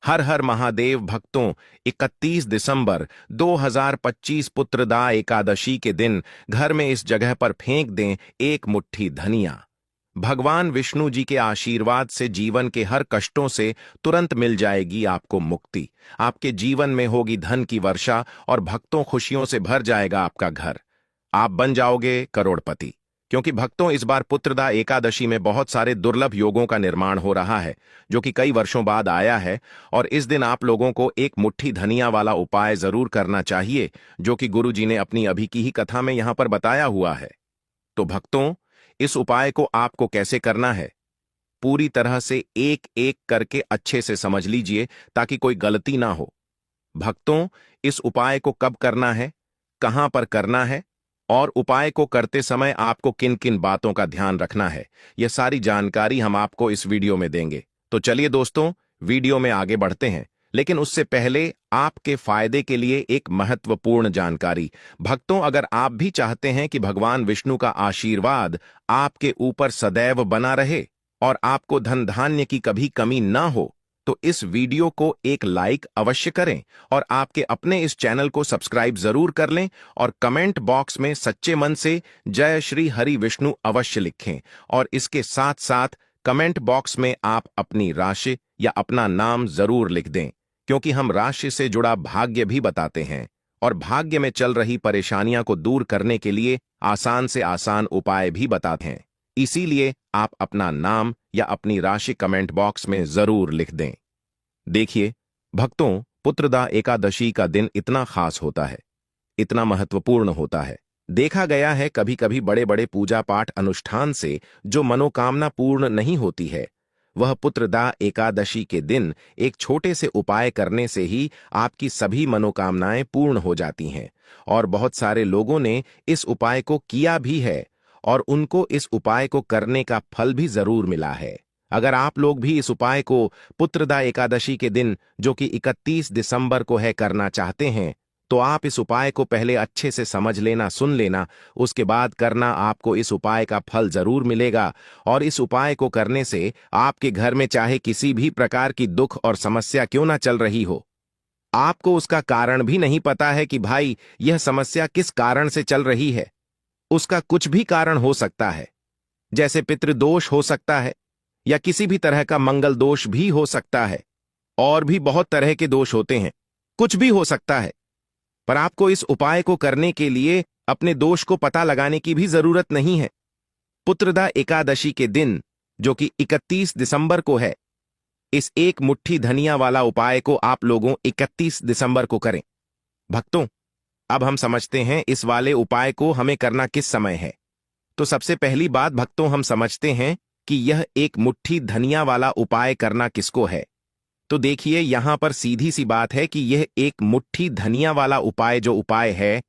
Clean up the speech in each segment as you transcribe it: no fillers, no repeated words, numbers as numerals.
हर हर महादेव भक्तों। 31 दिसंबर 2025 पुत्रदा एकादशी के दिन घर में इस जगह पर फेंक दें एक मुट्ठी धनिया। भगवान विष्णु जी के आशीर्वाद से जीवन के हर कष्टों से तुरंत मिल जाएगी आपको मुक्ति। आपके जीवन में होगी धन की वर्षा और भक्तों खुशियों से भर जाएगा आपका घर। आप बन जाओगे करोड़पति। क्योंकि भक्तों, इस बार पुत्रदा एकादशी में बहुत सारे दुर्लभ योगों का निर्माण हो रहा है जो कि कई वर्षों बाद आया है। और इस दिन आप लोगों को एक मुट्ठी धनिया वाला उपाय जरूर करना चाहिए जो कि गुरु जी ने अपनी अभी की ही कथा में यहां पर बताया हुआ है। तो भक्तों, इस उपाय को आपको कैसे करना है पूरी तरह से एक एक करके अच्छे से समझ लीजिए ताकि कोई गलती ना हो। भक्तों, इस उपाय को कब करना है, कहां पर करना है और उपाय को करते समय आपको किन किन बातों का ध्यान रखना है, यह सारी जानकारी हम आपको इस वीडियो में देंगे। तो चलिए दोस्तों, वीडियो में आगे बढ़ते हैं। लेकिन उससे पहले आपके फायदे के लिए एक महत्वपूर्ण जानकारी। भक्तों, अगर आप भी चाहते हैं कि भगवान विष्णु का आशीर्वाद आपके ऊपर सदैव बना रहे और आपको धन धान्य की कभी कमी ना हो, तो इस वीडियो को एक लाइक अवश्य करें और आपके अपने इस चैनल को सब्सक्राइब जरूर कर लें और कमेंट बॉक्स में सच्चे मन से जय श्री हरि विष्णु अवश्य लिखें। और इसके साथ साथ कमेंट बॉक्स में आप अपनी राशि या अपना नाम जरूर लिख दें, क्योंकि हम राशि से जुड़ा भाग्य भी बताते हैं और भाग्य में चल रही परेशानियां को दूर करने के लिए आसान से आसान उपाय भी बताते हैं। इसीलिए आप अपना नाम या अपनी राशि कमेंट बॉक्स में जरूर लिख दें। देखिए भक्तों, पुत्रदा एकादशी का दिन इतना खास होता है, इतना महत्वपूर्ण होता है। देखा गया है कभी कभी बड़े बड़े पूजा पाठ अनुष्ठान से जो मनोकामना पूर्ण नहीं होती है, वह पुत्रदा एकादशी के दिन एक छोटे से उपाय करने से ही आपकी सभी मनोकामनाएं पूर्ण हो जाती हैं। और बहुत सारे लोगों ने इस उपाय को किया भी है और उनको इस उपाय को करने का फल भी जरूर मिला है। अगर आप लोग भी इस उपाय को पुत्रदा एकादशी के दिन, जो कि 31 दिसंबर को है, करना चाहते हैं, तो आप इस उपाय को पहले अच्छे से समझ लेना, सुन लेना, उसके बाद करना। आपको इस उपाय का फल जरूर मिलेगा और इस उपाय को करने से आपके घर में चाहे किसी भी प्रकार की दुख और समस्या क्यों ना चल रही हो, आपको उसका कारण भी नहीं पता है कि भाई यह समस्या किस कारण से चल रही है, उसका कुछ भी कारण हो सकता है। जैसे पितृदोष हो सकता है या किसी भी तरह का मंगल दोष भी हो सकता है, और भी बहुत तरह के दोष होते हैं, कुछ भी हो सकता है। पर आपको इस उपाय को करने के लिए अपने दोष को पता लगाने की भी जरूरत नहीं है। पुत्रदा एकादशी के दिन, जो कि 31 दिसंबर को है, इस एक मुट्ठी धनिया वाला उपाय को आप लोगों 31 दिसंबर को करें। भक्तों, अब हम समझते हैं इस वाले उपाय को हमें करना किस समय है। तो सबसे पहली बात भक्तों, हम समझते हैं कि यह एक मुट्ठी धनिया वाला उपाय करना किसको है। तो देखिए, यहां पर सीधी सी बात है कि यह एक मुट्ठी धनिया वाला उपाय जो उपाय है,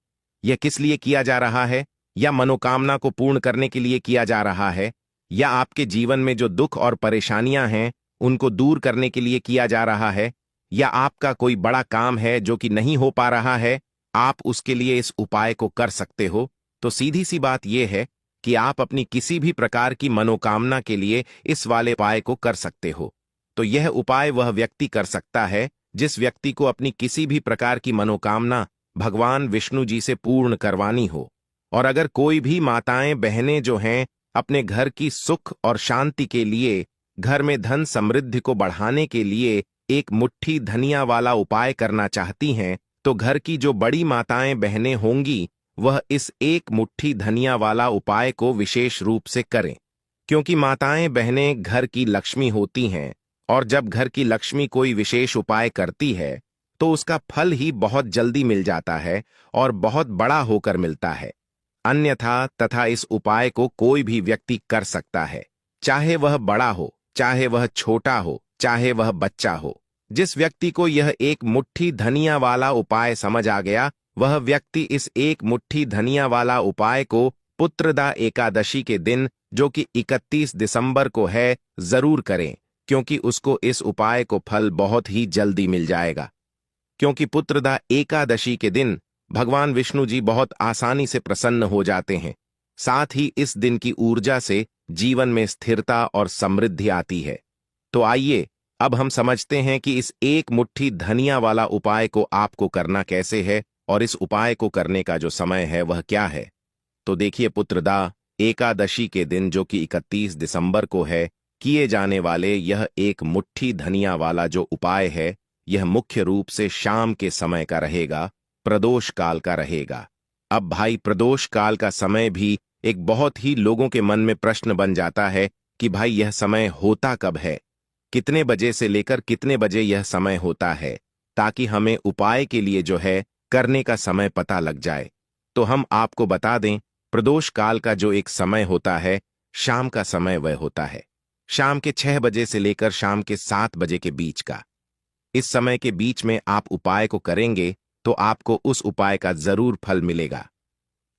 यह किस लिए किया जा रहा है, या मनोकामना को पूर्ण करने के लिए किया जा रहा है, या आपके जीवन में जो दुख और परेशानियां हैं उनको दूर करने के लिए किया जा रहा है, या आपका कोई बड़ा काम है जो कि नहीं हो पा रहा है, आप उसके लिए इस उपाय को कर सकते हो। तो सीधी सी बात यह है कि आप अपनी किसी भी प्रकार की मनोकामना के लिए इस वाले उपाय को कर सकते हो। तो यह उपाय वह व्यक्ति कर सकता है जिस व्यक्ति को अपनी किसी भी प्रकार की मनोकामना भगवान विष्णु जी से पूर्ण करवानी हो। और अगर कोई भी माताएं बहनें जो हैं अपने घर की सुख और शांति के लिए, घर में धन समृद्धि को बढ़ाने के लिए एक मुट्ठी धनिया वाला उपाय करना चाहती हैं, तो घर की जो बड़ी माताएं बहनें होंगी वह इस एक मुट्ठी धनिया वाला उपाय को विशेष रूप से करें। क्योंकि माताएं बहनें घर की लक्ष्मी होती हैं और जब घर की लक्ष्मी कोई विशेष उपाय करती है तो उसका फल ही बहुत जल्दी मिल जाता है और बहुत बड़ा होकर मिलता है। अन्यथा तथा इस उपाय को कोई भी व्यक्ति कर सकता है, चाहे वह बड़ा हो, चाहे वह छोटा हो, चाहे वह बच्चा हो। जिस व्यक्ति को यह एक मुट्ठी धनिया वाला उपाय समझ आ गया, वह व्यक्ति इस एक मुट्ठी धनिया वाला उपाय को पुत्रदा एकादशी के दिन, जो कि 31 दिसंबर को है, जरूर करें, क्योंकि उसको इस उपाय को फल बहुत ही जल्दी मिल जाएगा। क्योंकि पुत्रदा एकादशी के दिन भगवान विष्णु जी बहुत आसानी से प्रसन्न हो जाते हैं। साथ ही इस दिन की ऊर्जा से जीवन में स्थिरता और समृद्धि आती है। तो आइए अब हम समझते हैं कि इस एक मुट्ठी धनिया वाला उपाय को आपको करना कैसे है और इस उपाय को करने का जो समय है वह क्या है। तो देखिए पुत्रदा, एकादशी के दिन जो कि 31 दिसंबर को है, किए जाने वाले यह एक मुट्ठी धनिया वाला जो उपाय है, यह मुख्य रूप से शाम के समय का रहेगा, प्रदोष काल का रहेगा। अब भाई प्रदोष काल का समय भी एक बहुत ही लोगों के मन में प्रश्न बन जाता है कि भाई यह समय होता कब है, कितने बजे से लेकर कितने बजे यह समय होता है, ताकि हमें उपाय के लिए जो है करने का समय पता लग जाए। तो हम आपको बता दें, प्रदोष काल का जो एक समय होता है, शाम का समय वह होता है शाम के 6 बजे से लेकर शाम के 7 बजे के बीच का। इस समय के बीच में आप उपाय को करेंगे तो आपको उस उपाय का जरूर फल मिलेगा।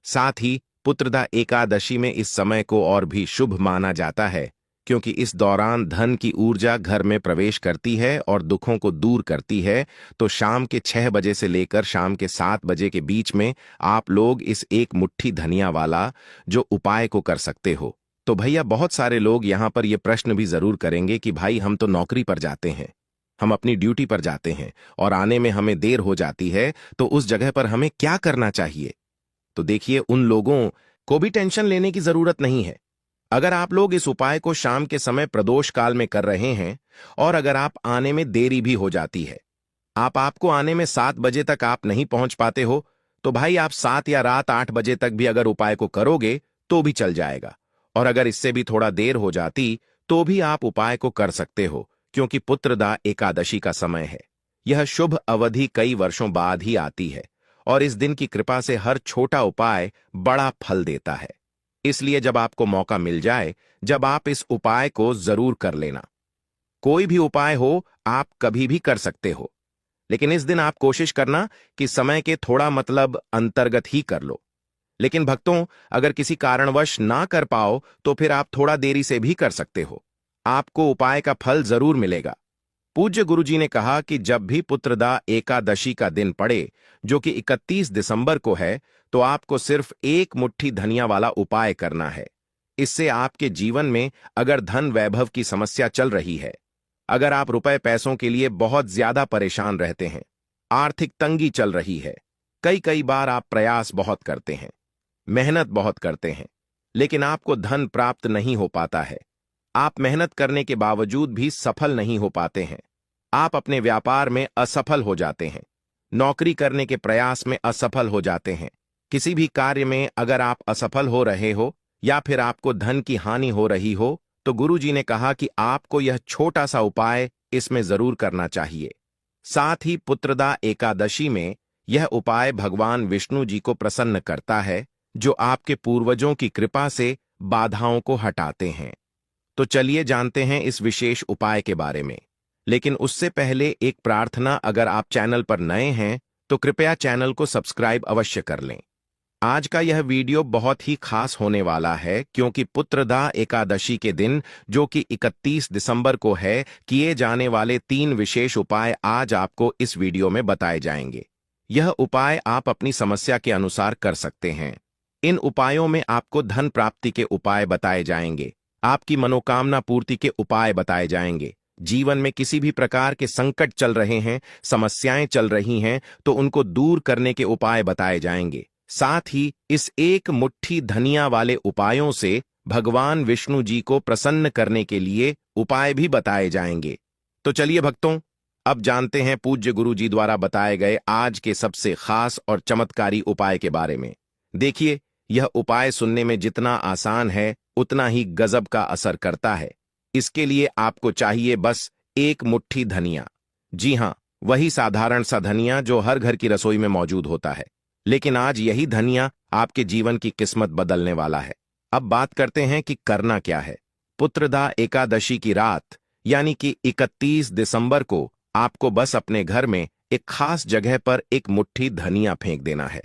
साथ ही पुत्रदा एकादशी में इस समय को और भी शुभ माना जाता है, क्योंकि इस दौरान धन की ऊर्जा घर में प्रवेश करती है और दुखों को दूर करती है। तो शाम के 6 बजे से लेकर शाम के 7 बजे के बीच में आप लोग इस एक मुट्ठी धनिया वाला जो उपाय को कर सकते हो। तो भैया बहुत सारे लोग यहाँ पर ये प्रश्न भी जरूर करेंगे कि भाई हम तो नौकरी पर जाते हैं, हम अपनी ड्यूटी पर जाते हैं और आने में हमें देर हो जाती है, तो उस जगह पर हमें क्या करना चाहिए। तो देखिए, उन लोगों को भी टेंशन लेने की जरूरत नहीं है। अगर आप लोग इस उपाय को शाम के समय प्रदोष काल में कर रहे हैं और अगर आप आने में देरी भी हो जाती है, आपको आने में 7 बजे तक आप नहीं पहुंच पाते हो, तो भाई आप 7 या रात 8 बजे तक भी अगर उपाय को करोगे तो भी चल जाएगा। और अगर इससे भी थोड़ा देर हो जाती तो भी आप उपाय को कर सकते हो, क्योंकि पुत्रदा एकादशी का समय है। यह शुभ अवधि कई वर्षों बाद ही आती है और इस दिन की कृपा से हर छोटा उपाय बड़ा फल देता है। इसलिए जब आपको मौका मिल जाए, जब आप इस उपाय को जरूर कर लेना। कोई भी उपाय हो, आप कभी भी कर सकते हो, लेकिन इस दिन आप कोशिश करना कि समय के थोड़ा मतलब अंतर्गत ही कर लो। लेकिन भक्तों, अगर किसी कारणवश ना कर पाओ तो फिर आप थोड़ा देरी से भी कर सकते हो, आपको उपाय का फल जरूर मिलेगा। पूज्य गुरुजी ने कहा कि जब भी पुत्रदा एकादशी का दिन पड़े, जो कि 31 दिसंबर को है, तो आपको सिर्फ एक मुट्ठी धनिया वाला उपाय करना है। इससे आपके जीवन में अगर धन वैभव की समस्या चल रही है, अगर आप रुपए पैसों के लिए बहुत ज्यादा परेशान रहते हैं, आर्थिक तंगी चल रही है, कई बार आप प्रयास बहुत करते हैं, मेहनत बहुत करते हैं, लेकिन आपको धन प्राप्त नहीं हो पाता है, आप मेहनत करने के बावजूद भी सफल नहीं हो पाते हैं, आप अपने व्यापार में असफल हो जाते हैं, नौकरी करने के प्रयास में असफल हो जाते हैं, किसी भी कार्य में अगर आप असफल हो रहे हो या फिर आपको धन की हानि हो रही हो, तो गुरुजी ने कहा कि आपको यह छोटा सा उपाय इसमें जरूर करना चाहिए। साथ ही पुत्रदा एकादशी में यह उपाय भगवान विष्णु जी को प्रसन्न करता है, जो आपके पूर्वजों की कृपा से बाधाओं को हटाते हैं। तो चलिए जानते हैं इस विशेष उपाय के बारे में, लेकिन उससे पहले एक प्रार्थना, अगर आप चैनल पर नए हैं तो कृपया चैनल को सब्सक्राइब अवश्य कर लें। आज का यह वीडियो बहुत ही खास होने वाला है, क्योंकि पुत्रदा एकादशी के दिन, जो कि 31 दिसंबर को है, किए जाने वाले 3 विशेष उपाय आज आपको इस वीडियो में बताए जाएंगे। यह उपाय आप अपनी समस्या के अनुसार कर सकते हैं। इन उपायों में आपको धन प्राप्ति के उपाय बताए जाएंगे, आपकी मनोकामना पूर्ति के उपाय बताए जाएंगे। जीवन में किसी भी प्रकार के संकट चल रहे हैं, समस्याएं चल रही हैं, तो उनको दूर करने के उपाय बताए जाएंगे। साथ ही इस एक मुट्ठी धनिया वाले उपायों से भगवान विष्णु जी को प्रसन्न करने के लिए उपाय भी बताए जाएंगे। तो चलिए भक्तों, अब जानते हैं पूज्य गुरु जी द्वारा बताए गए आज के सबसे खास और चमत्कारी उपाय के बारे में। देखिए, यह उपाय सुनने में जितना आसान है, उतना ही गजब का असर करता है। इसके लिए आपको चाहिए बस एक मुट्ठी धनिया। जी हां, वही साधारण सा धनिया जो हर घर की रसोई में मौजूद होता है, लेकिन आज यही धनिया आपके जीवन की किस्मत बदलने वाला है। अब बात करते हैं कि करना क्या है। पुत्रदा एकादशी की रात, यानी कि 31 दिसंबर को, आपको बस अपने घर में एक खास जगह पर एक मुट्ठी धनिया फेंक देना है।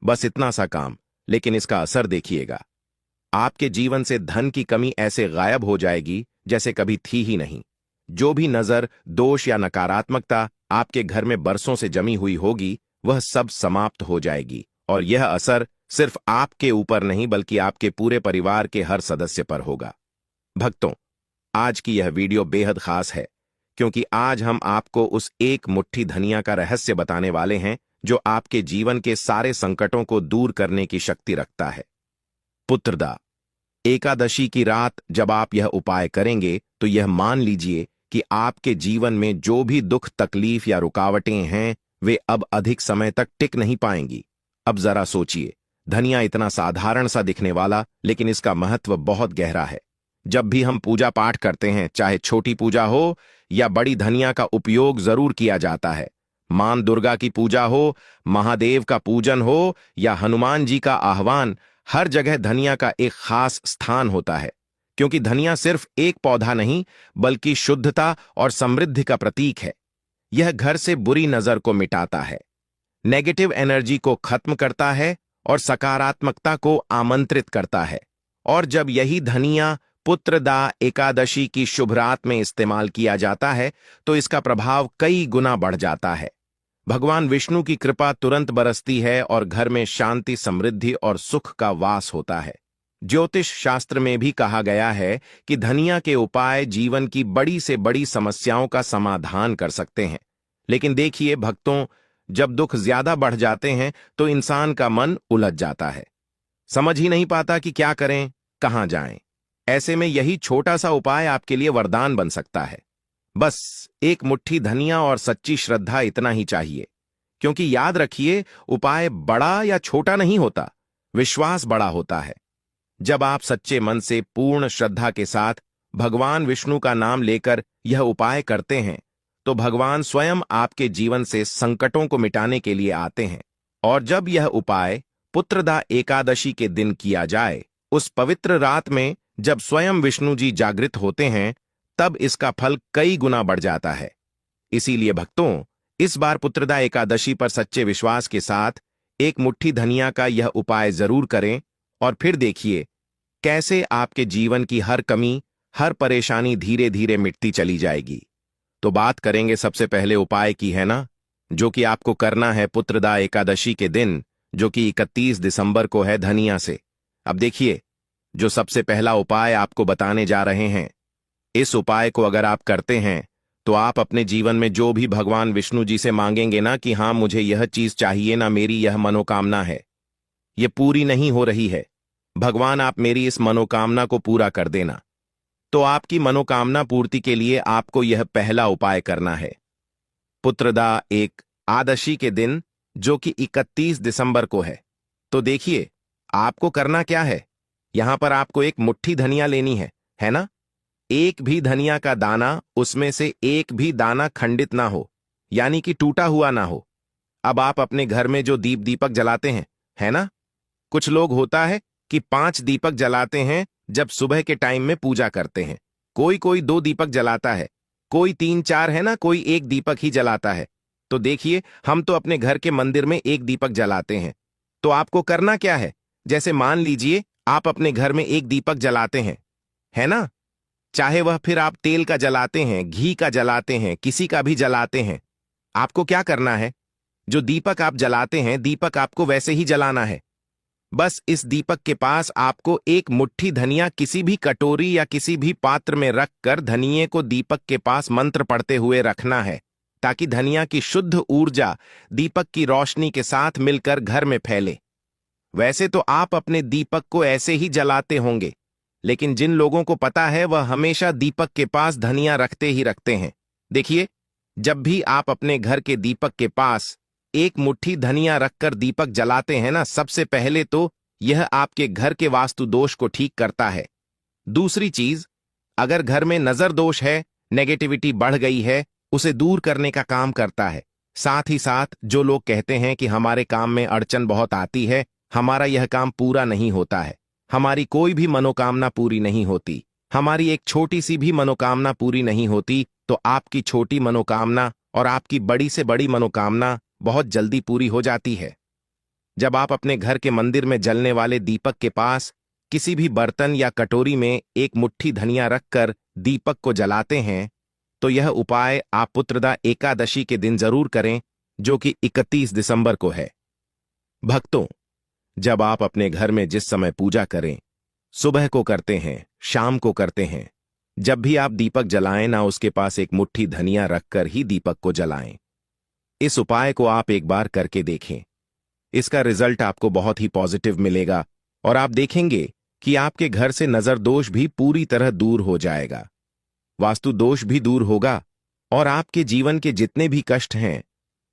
बस इतना सा काम, लेकिन इसका असर देखिएगा। आपके जीवन से धन की कमी ऐसे गायब हो जाएगी जैसे कभी थी ही नहीं। जो भी नजर, दोष या नकारात्मकता आपके घर में बरसों से जमी हुई होगी, वह सब समाप्त हो जाएगी और यह असर सिर्फ आपके ऊपर नहीं बल्कि आपके पूरे परिवार के हर सदस्य पर होगा। भक्तों, आज की यह वीडियो बेहद खास है, क्योंकि आज हम आपको उस एक मुट्ठी धनिया का रहस्य बताने वाले हैं जो आपके जीवन के सारे संकटों को दूर करने की शक्ति रखता है। पुत्रदा एकादशी की रात जब आप यह उपाय करेंगे तो यह मान लीजिए कि आपके जीवन में जो भी दुख, तकलीफ या रुकावटें हैं वे अब अधिक समय तक टिक नहीं पाएंगी। अब जरा सोचिए, धनिया इतना साधारण सा दिखने वाला, लेकिन इसका महत्व बहुत गहरा है। जब भी हम पूजा पाठ करते हैं, चाहे छोटी पूजा हो या बड़ी, धनिया का उपयोग जरूर किया जाता है। मां दुर्गा की पूजा हो, महादेव का पूजन हो या हनुमान जी का आह्वान, हर जगह धनिया का एक खास स्थान होता है, क्योंकि धनिया सिर्फ एक पौधा नहीं बल्कि शुद्धता और समृद्धि का प्रतीक है। यह घर से बुरी नजर को मिटाता है, नेगेटिव एनर्जी को खत्म करता है और सकारात्मकता को आमंत्रित करता है। और जब यही धनिया पुत्रदा एकादशी की शुभ रात में इस्तेमाल किया जाता है तो इसका प्रभाव कई गुना बढ़ जाता है। भगवान विष्णु की कृपा तुरंत बरसती है और घर में शांति, समृद्धि और सुख का वास होता है। ज्योतिष शास्त्र में भी कहा गया है कि धनिया के उपाय जीवन की बड़ी से बड़ी समस्याओं का समाधान कर सकते हैं। लेकिन देखिए भक्तों, जब दुख ज्यादा बढ़ जाते हैं तो इंसान का मन उलझ जाता है, समझ ही नहीं पाता कि क्या करें, कहां जाएं। ऐसे में यही छोटा सा उपाय आपके लिए वरदान बन सकता है। बस एक मुट्ठी धनिया और सच्ची श्रद्धा, इतना ही चाहिए। क्योंकि याद रखिए, उपाय बड़ा या छोटा नहीं होता, विश्वास बड़ा होता है। जब आप सच्चे मन से पूर्ण श्रद्धा के साथ भगवान विष्णु का नाम लेकर यह उपाय करते हैं तो भगवान स्वयं आपके जीवन से संकटों को मिटाने के लिए आते हैं। और जब यह उपाय पुत्रदा एकादशी के दिन किया जाए, उस पवित्र रात में जब स्वयं विष्णु जी जागृत होते हैं, तब इसका फल कई गुना बढ़ जाता है। इसीलिए भक्तों, इस बार पुत्रदा एकादशी पर सच्चे विश्वास के साथ एक मुट्ठी धनिया का यह उपाय जरूर करें और फिर देखिए कैसे आपके जीवन की हर कमी, हर परेशानी धीरे धीरे मिटती चली जाएगी। तो बात करेंगे सबसे पहले उपाय की, है ना, जो कि आपको करना है पुत्रदा एकादशी के दिन, जो कि 31 दिसंबर को है, धनिया से। अब देखिए, जो सबसे पहला उपाय आपको बताने जा रहे हैं, इस उपाय को अगर आप करते हैं तो आप अपने जीवन में जो भी भगवान विष्णु जी से मांगेंगे ना कि हाँ मुझे यह चीज चाहिए ना, मेरी यह मनोकामना है, यह पूरी नहीं हो रही है, भगवान आप मेरी इस मनोकामना को पूरा कर देना। तो आपकी मनोकामना पूर्ति के लिए आपको यह पहला उपाय करना है। पुत्रदा एकादशी के दिन, जो कि 31 दिसंबर को है, तो देखिए आपको करना क्या है। यहां पर आपको एक मुट्ठी धनिया लेनी है ना। एक भी धनिया का दाना, उसमें से एक भी दाना खंडित ना हो, यानी कि टूटा हुआ ना हो। अब आप अपने घर में जो दीपक जलाते हैं, है ना, कुछ लोग होता है कि 5 दीपक जलाते हैं जब सुबह के टाइम में पूजा करते हैं, कोई 2 दीपक जलाता है, कोई 3-4, है ना, कोई 1 दीपक ही जलाता है। तो देखिए, हम तो अपने घर के मंदिर में 1 दीपक जलाते हैं। तो आपको करना क्या है, जैसे मान लीजिए आप अपने घर में 1 दीपक जलाते हैं, है ना, चाहे वह फिर आप तेल का जलाते हैं, घी का जलाते हैं, किसी का भी जलाते हैं, आपको क्या करना है, जो दीपक आप जलाते हैं, दीपक आपको वैसे ही जलाना है। बस इस दीपक के पास आपको एक मुट्ठी धनिया किसी भी कटोरी या किसी भी पात्र में रखकर धनिये को दीपक के पास मंत्र पढ़ते हुए रखना है, ताकि धनिया की शुद्ध ऊर्जा दीपक की रोशनी के साथ मिलकर घर में फैले। वैसे तो आप अपने दीपक को ऐसे ही जलाते होंगे, लेकिन जिन लोगों को पता है वह हमेशा दीपक के पास धनिया रखते ही रखते हैं। देखिए, जब भी आप अपने घर के दीपक के पास एक मुट्ठी धनिया रखकर दीपक जलाते हैं ना, सबसे पहले तो यह आपके घर के वास्तु दोष को ठीक करता है। दूसरी चीज, अगर घर में नजर दोष है, नेगेटिविटी बढ़ गई है, उसे दूर करने का काम करता है। साथ ही साथ जो लोग कहते हैं कि हमारे काम में अड़चन बहुत आती है, हमारा यह काम पूरा नहीं होता है, हमारी कोई भी मनोकामना पूरी नहीं होती, हमारी एक छोटी सी भी मनोकामना पूरी नहीं होती, तो आपकी छोटी मनोकामना और आपकी बड़ी से बड़ी मनोकामना बहुत जल्दी पूरी हो जाती है। जब आप अपने घर के मंदिर में जलने वाले दीपक के पास किसी भी बर्तन या कटोरी में एक मुट्ठी धनिया रखकर दीपक को जलाते हैं, तो यह उपाय आप पुत्रदा एकादशी के दिन जरूर करें, जो कि 31 दिसंबर को है। भक्तों, जब आप अपने घर में जिस समय पूजा करें, सुबह को करते हैं, शाम को करते हैं, जब भी आप दीपक जलाएं ना उसके पास एक मुट्ठी धनिया रखकर ही दीपक को जलाएं। इस उपाय को आप एक बार करके देखें। इसका रिजल्ट आपको बहुत ही पॉजिटिव मिलेगा और आप देखेंगे कि आपके घर से नजर दोष भी पूरी तरह दूर हो जाएगा, वास्तु दोष भी दूर होगा और आपके जीवन के जितने भी कष्ट हैं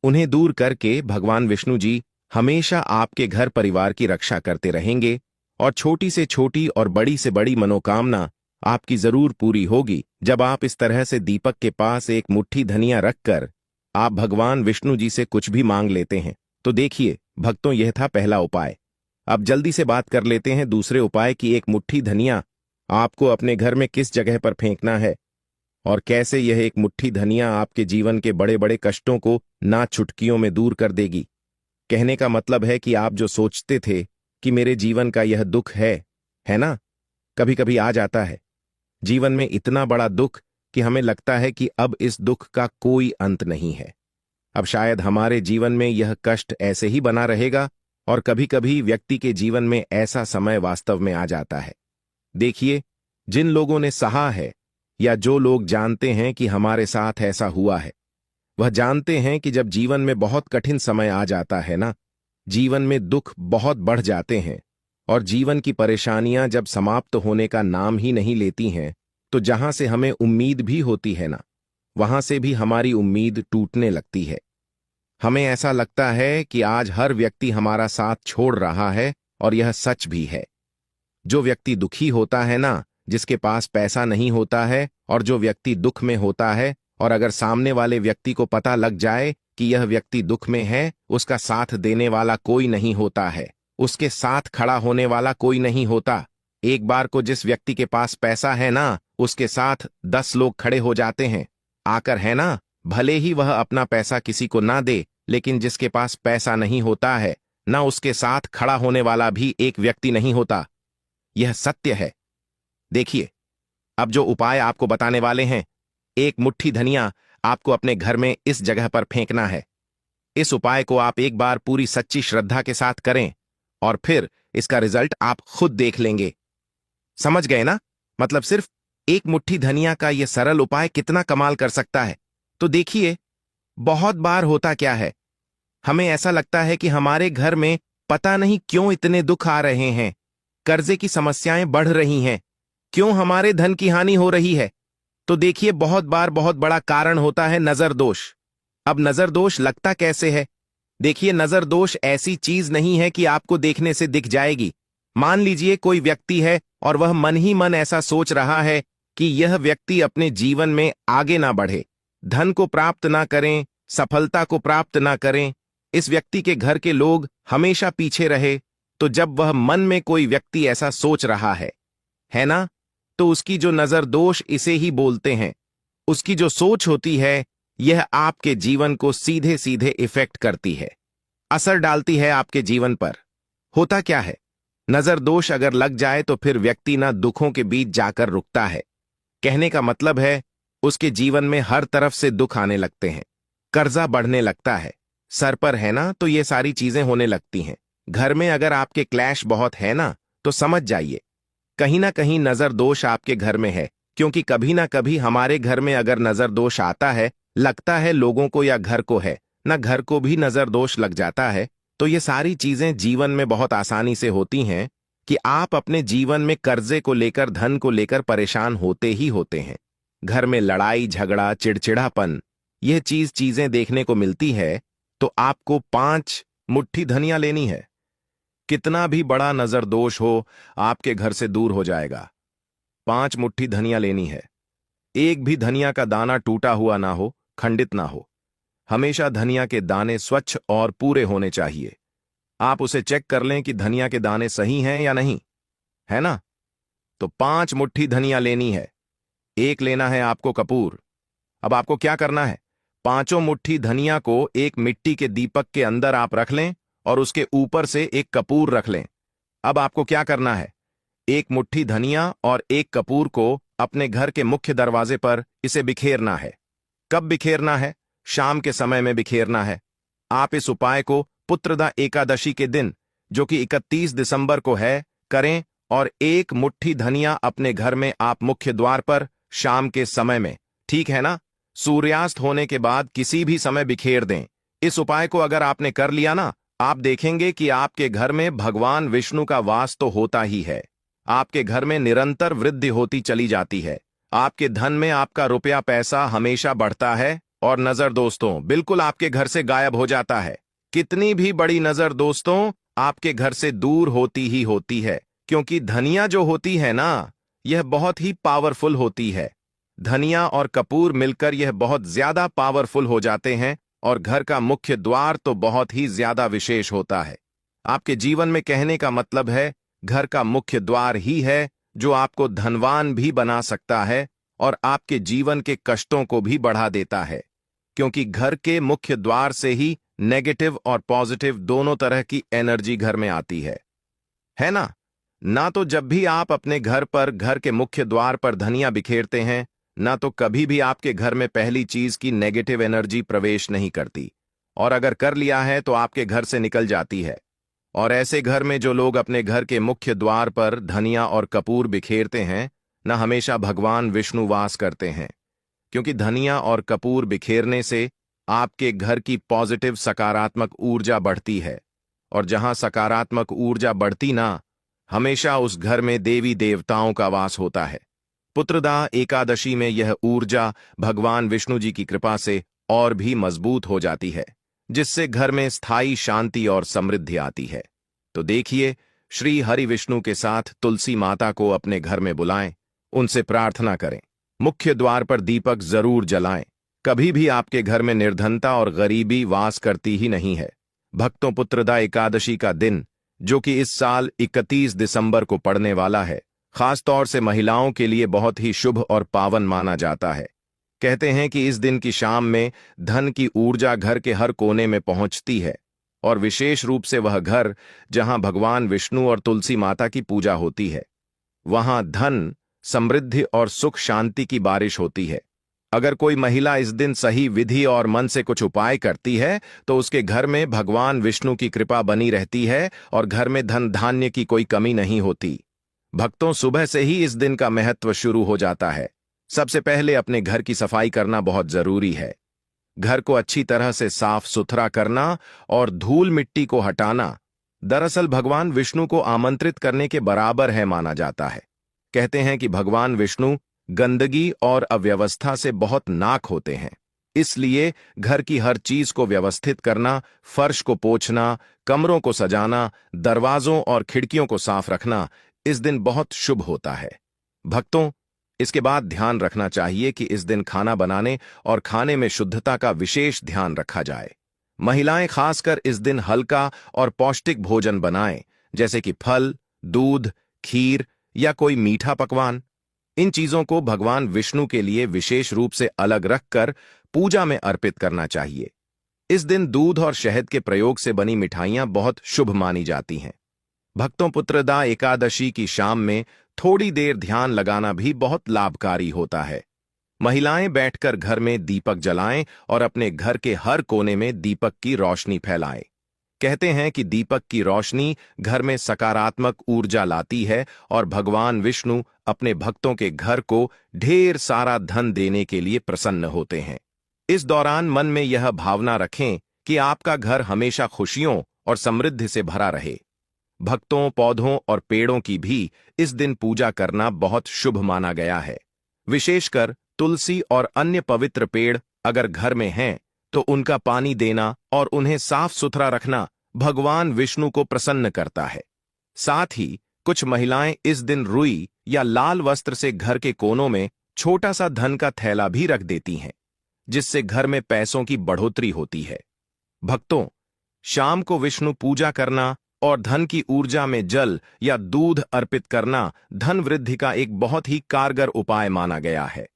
उन्हें दूर करके भगवान विष्णु जी हमेशा आपके घर परिवार की रक्षा करते रहेंगे और छोटी से छोटी और बड़ी से बड़ी मनोकामना आपकी जरूर पूरी होगी। जब आप इस तरह से दीपक के पास एक मुट्ठी धनिया रखकर आप भगवान विष्णु जी से कुछ भी मांग लेते हैं तो देखिए भक्तों, यह था पहला उपाय। अब जल्दी से बात कर लेते हैं दूसरे उपाय की। एक मुट्ठी धनिया आपको अपने घर में किस जगह पर फेंकना है और कैसे यह एक मुट्ठी धनिया आपके जीवन के बड़े बड़े कष्टों को ना चुटकियों में दूर कर देगी। कहने का मतलब है कि आप जो सोचते थे कि मेरे जीवन का यह दुख है ना, कभी कभी आ जाता है जीवन में इतना बड़ा दुख कि हमें लगता है कि अब इस दुख का कोई अंत नहीं है। अब शायद हमारे जीवन में यह कष्ट ऐसे ही बना रहेगा और कभी कभी व्यक्ति के जीवन में ऐसा समय वास्तव में आ जाता है। देखिए, जिन लोगों ने सहा है या जो लोग जानते हैं कि हमारे साथ ऐसा हुआ है, वह जानते हैं कि जब जीवन में बहुत कठिन समय आ जाता है ना, जीवन में दुख बहुत बढ़ जाते हैं और जीवन की परेशानियां जब समाप्त होने का नाम ही नहीं लेती हैं, तो जहां से हमें उम्मीद भी होती है ना, वहां से भी हमारी उम्मीद टूटने लगती है। हमें ऐसा लगता है कि आज हर व्यक्ति हमारा साथ छोड़ रहा है और यह सच भी है। जो व्यक्ति दुखी होता है ना, जिसके पास पैसा नहीं होता है और जो व्यक्ति दुख में होता है और अगर सामने वाले व्यक्ति को पता लग जाए कि यह व्यक्ति दुख में है, उसका साथ देने वाला कोई नहीं होता है, उसके साथ खड़ा होने वाला कोई नहीं होता। एक बार को जिस व्यक्ति के पास पैसा है ना, उसके साथ 10 लोग खड़े हो जाते हैं आकर, है ना। भले ही वह अपना पैसा किसी को ना दे, लेकिन जिसके पास पैसा नहीं होता है ना, उसके साथ खड़ा होने वाला भी एक व्यक्ति नहीं होता। यह सत्य है। देखिए, अब जो उपाय आपको बताने वाले हैं, एक मुट्ठी धनिया आपको अपने घर में इस जगह पर फेंकना है। इस उपाय को आप एक बार पूरी सच्ची श्रद्धा के साथ करें और फिर इसका रिजल्ट आप खुद देख लेंगे। समझ गए ना? मतलब सिर्फ एक मुट्ठी धनिया का यह सरल उपाय कितना कमाल कर सकता है। तो देखिए, बहुत बार होता क्या है, हमें ऐसा लगता है कि हमारे घर में पता नहीं क्यों इतने दुख आ रहे हैं, कर्जे की समस्याएं बढ़ रही हैं, क्यों हमारे धन की हानि हो रही है। तो देखिए, बहुत बार बहुत बड़ा कारण होता है नजर दोष। अब नजर दोष लगता कैसे है? देखिए, नजर दोष ऐसी चीज नहीं है कि आपको देखने से दिख जाएगी। मान लीजिए कोई व्यक्ति है और वह मन ही मन ऐसा सोच रहा है कि यह व्यक्ति अपने जीवन में आगे ना बढ़े, धन को प्राप्त ना करें, सफलता को प्राप्त ना करें, इस व्यक्ति के घर के लोग हमेशा पीछे रहे। तो जब वह मन में कोई व्यक्ति ऐसा सोच रहा है ना, तो उसकी जो नजर दोष इसे ही बोलते हैं, उसकी जो सोच होती है, यह आपके जीवन को सीधे सीधे इफेक्ट करती है, असर डालती है आपके जीवन पर। होता क्या है, नजर दोष अगर लग जाए तो फिर व्यक्ति ना दुखों के बीच जाकर रुकता है। कहने का मतलब है, उसके जीवन में हर तरफ से दुख आने लगते हैं, कर्जा बढ़ने लगता है, सर पर है ना, तो ये सारी चीजें होने लगती हैं। घर में अगर आपके क्लैश बहुत है ना, तो समझ जाइए कहीं ना कहीं नजर दोष आपके घर में है। क्योंकि कभी ना कभी हमारे घर में अगर नजर दोष आता है, लगता है लोगों को या घर को है ना, घर को भी नजर दोष लग जाता है। तो ये सारी चीजें जीवन में बहुत आसानी से होती हैं कि आप अपने जीवन में कर्जे को लेकर, धन को लेकर परेशान होते ही होते हैं। घर में लड़ाई झगड़ा, चिड़चिड़ापन, यह चीजें देखने को मिलती है। तो आपको 5 मुट्ठी धनिया लेनी है। कितना भी बड़ा नजर दोष हो, आपके घर से दूर हो जाएगा। 5 मुट्ठी धनिया लेनी है। एक भी धनिया का दाना टूटा हुआ ना हो, खंडित ना हो। हमेशा धनिया के दाने स्वच्छ और पूरे होने चाहिए। आप उसे चेक कर लें कि धनिया के दाने सही हैं या नहीं, है ना। तो 5 मुट्ठी धनिया लेनी है। एक लेना है आपको कपूर। अब आपको क्या करना है, 5 मुट्ठी धनिया को एक मिट्टी के दीपक के अंदर आप रख लें और उसके ऊपर से एक कपूर रख लें। अब आपको क्या करना है, एक मुट्ठी धनिया और एक कपूर को अपने घर के मुख्य दरवाजे पर इसे बिखेरना है। कब बिखेरना है? शाम के समय में बिखेरना है। आप इस उपाय को पुत्रदा एकादशी के दिन, जो कि 31 दिसंबर को है, करें और एक मुट्ठी धनिया अपने घर में आप मुख्य द्वार पर, शाम के समय में, ठीक है ना? सूर्यास्त होने के बाद किसी भी समय बिखेर दें। इस उपाय को अगर आपने कर लिया ना, आप देखेंगे कि आपके घर में भगवान विष्णु का वास तो होता ही है। आपके घर में निरंतर वृद्धि होती चली जाती है। आपके धन में आपका रुपया पैसा हमेशा बढ़ता है और नजर दोस्तों बिल्कुल आपके घर से गायब हो जाता है। कितनी भी बड़ी नजर दोस्तों आपके घर से दूर होती ही होती है, क्योंकि धनिया जो होती है ना, यह बहुत ही पावरफुल होती है। धनिया और कपूर मिलकर यह बहुत ज्यादा पावरफुल हो जाते हैं और घर का मुख्य द्वार तो बहुत ही ज्यादा विशेष होता है। आपके जीवन में कहने का मतलब है घर का मुख्य द्वार ही है जो आपको धनवान भी बना सकता है और आपके जीवन के कष्टों को भी बढ़ा देता है, क्योंकि घर के मुख्य द्वार से ही नेगेटिव और पॉजिटिव दोनों तरह की एनर्जी घर में आती है ना? ना तो जब भी आप अपने घर पर घर के मुख्य द्वार पर धनिया बिखेरते हैं, ना तो कभी भी आपके घर में पहली चीज की नेगेटिव एनर्जी प्रवेश नहीं करती, और अगर कर लिया है तो आपके घर से निकल जाती है। और ऐसे घर में जो लोग अपने घर के मुख्य द्वार पर धनिया और कपूर बिखेरते हैं, न हमेशा भगवान विष्णु वास करते हैं, क्योंकि धनिया और कपूर बिखेरने से आपके घर की पॉजिटिव सकारात्मक ऊर्जा बढ़ती है, और जहां सकारात्मक ऊर्जा बढ़ती ना, हमेशा उस घर में देवी देवताओं का वास होता है। पुत्रदा एकादशी में यह ऊर्जा भगवान विष्णु जी की कृपा से और भी मजबूत हो जाती है, जिससे घर में स्थायी शांति और समृद्धि आती है। तो देखिए, श्री हरि विष्णु के साथ तुलसी माता को अपने घर में बुलाएं, उनसे प्रार्थना करें, मुख्य द्वार पर दीपक जरूर जलाएं। कभी भी आपके घर में निर्धनता और गरीबी वास करती ही नहीं है। भक्तों, पुत्रदा एकादशी का दिन, जो कि इस साल 31 दिसंबर को पड़ने वाला है, खासतौर से महिलाओं के लिए बहुत ही शुभ और पावन माना जाता है। कहते हैं कि इस दिन की शाम में धन की ऊर्जा घर के हर कोने में पहुंचती है, और विशेष रूप से वह घर जहां भगवान विष्णु और तुलसी माता की पूजा होती है, वहां धन, समृद्धि और सुख शांति की बारिश होती है। अगर कोई महिला इस दिन सही विधि और मन से कुछ उपाय करती है तो उसके घर में भगवान विष्णु की कृपा बनी रहती है और घर में धन धान्य की कोई कमी नहीं होती। भक्तों, सुबह से ही इस दिन का महत्व शुरू हो जाता है। सबसे पहले अपने घर की सफाई करना बहुत जरूरी है। घर को अच्छी तरह से साफ सुथरा करना और धूल मिट्टी को हटाना दरअसल भगवान विष्णु को आमंत्रित करने के बराबर है माना जाता है। कहते हैं कि भगवान विष्णु गंदगी और अव्यवस्था से बहुत नाक होते हैं, इसलिए घर की हर चीज को व्यवस्थित करना, फर्श को पोंछना, कमरों को सजाना, दरवाजों और खिड़कियों को साफ रखना इस दिन बहुत शुभ होता है। भक्तों, इसके बाद ध्यान रखना चाहिए कि इस दिन खाना बनाने और खाने में शुद्धता का विशेष ध्यान रखा जाए। महिलाएं खासकर इस दिन हल्का और पौष्टिक भोजन बनाएं, जैसे कि फल, दूध, खीर या कोई मीठा पकवान। इन चीजों को भगवान विष्णु के लिए विशेष रूप से अलग रखकर पूजा में अर्पित करना चाहिए। इस दिन दूध और शहद के प्रयोग से बनी मिठाइयां बहुत शुभ मानी जाती हैं। भक्तों, पुत्रदा एकादशी की शाम में थोड़ी देर ध्यान लगाना भी बहुत लाभकारी होता है। महिलाएं बैठकर घर में दीपक जलाएं और अपने घर के हर कोने में दीपक की रोशनी फैलाएं। कहते हैं कि दीपक की रोशनी घर में सकारात्मक ऊर्जा लाती है और भगवान विष्णु अपने भक्तों के घर को ढेर सारा धन देने के लिए प्रसन्न होते हैं। इस दौरान मन में यह भावना रखें कि आपका घर हमेशा खुशियों और समृद्धि से भरा रहे। भक्तों, पौधों और पेड़ों की भी इस दिन पूजा करना बहुत शुभ माना गया है। विशेषकर तुलसी और अन्य पवित्र पेड़ अगर घर में हैं, तो उनका पानी देना और उन्हें साफ सुथरा रखना भगवान विष्णु को प्रसन्न करता है। साथ ही कुछ महिलाएं इस दिन रुई या लाल वस्त्र से घर के कोनों में छोटा सा धन का थैला भी रख देती हैं, जिससे घर में पैसों की बढ़ोतरी होती है। भक्तों, शाम को विष्णु पूजा करना और धन की ऊर्जा में जल या दूध अर्पित करना धन वृद्धि का एक बहुत ही कारगर उपाय माना गया है।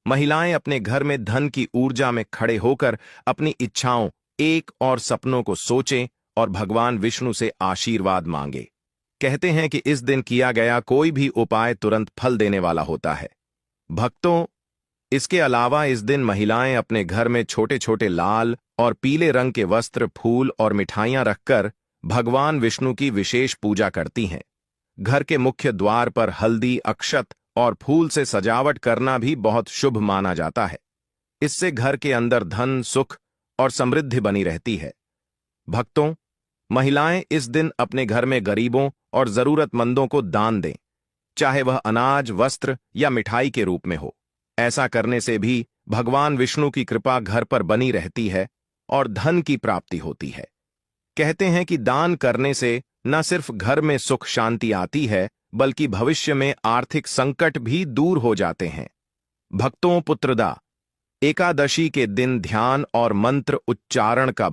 महिलाएं अपने घर में धन की ऊर्जा में खड़े होकर अपनी इच्छाओं एक और सपनों को सोचें और भगवान विष्णु से आशीर्वाद मांगे। कहते हैं कि इस दिन किया गया कोई भी उपाय तुरंत फल देने वाला होता है। भक्तों, इसके अलावा इस दिन महिलाएं अपने घर में छोटे छोटे लाल और पीले रंग के वस्त्र, फूल और मिठाइयां रखकर भगवान विष्णु की विशेष पूजा करती हैं। घर के मुख्य द्वार पर हल्दी, अक्षत और फूल से सजावट करना भी बहुत शुभ माना जाता है। इससे घर के अंदर धन, सुख और समृद्धि बनी रहती है। भक्तों, महिलाएं इस दिन अपने घर में गरीबों और जरूरतमंदों को दान दें, चाहे वह अनाज, वस्त्र या मिठाई के रूप में हो। ऐसा करने से भी भगवान विष्णु की कृपा घर पर बनी रहती है और धन की प्राप्ति होती है। कहते हैं कि दान करने से न सिर्फ घर में सुख शांति आती है, बल्कि भविष्य में आर्थिक संकट भी दूर हो जाते हैं। भक्तों, पुत्रदा एकादशी के दिन ध्यान और मंत्र उच्चारण का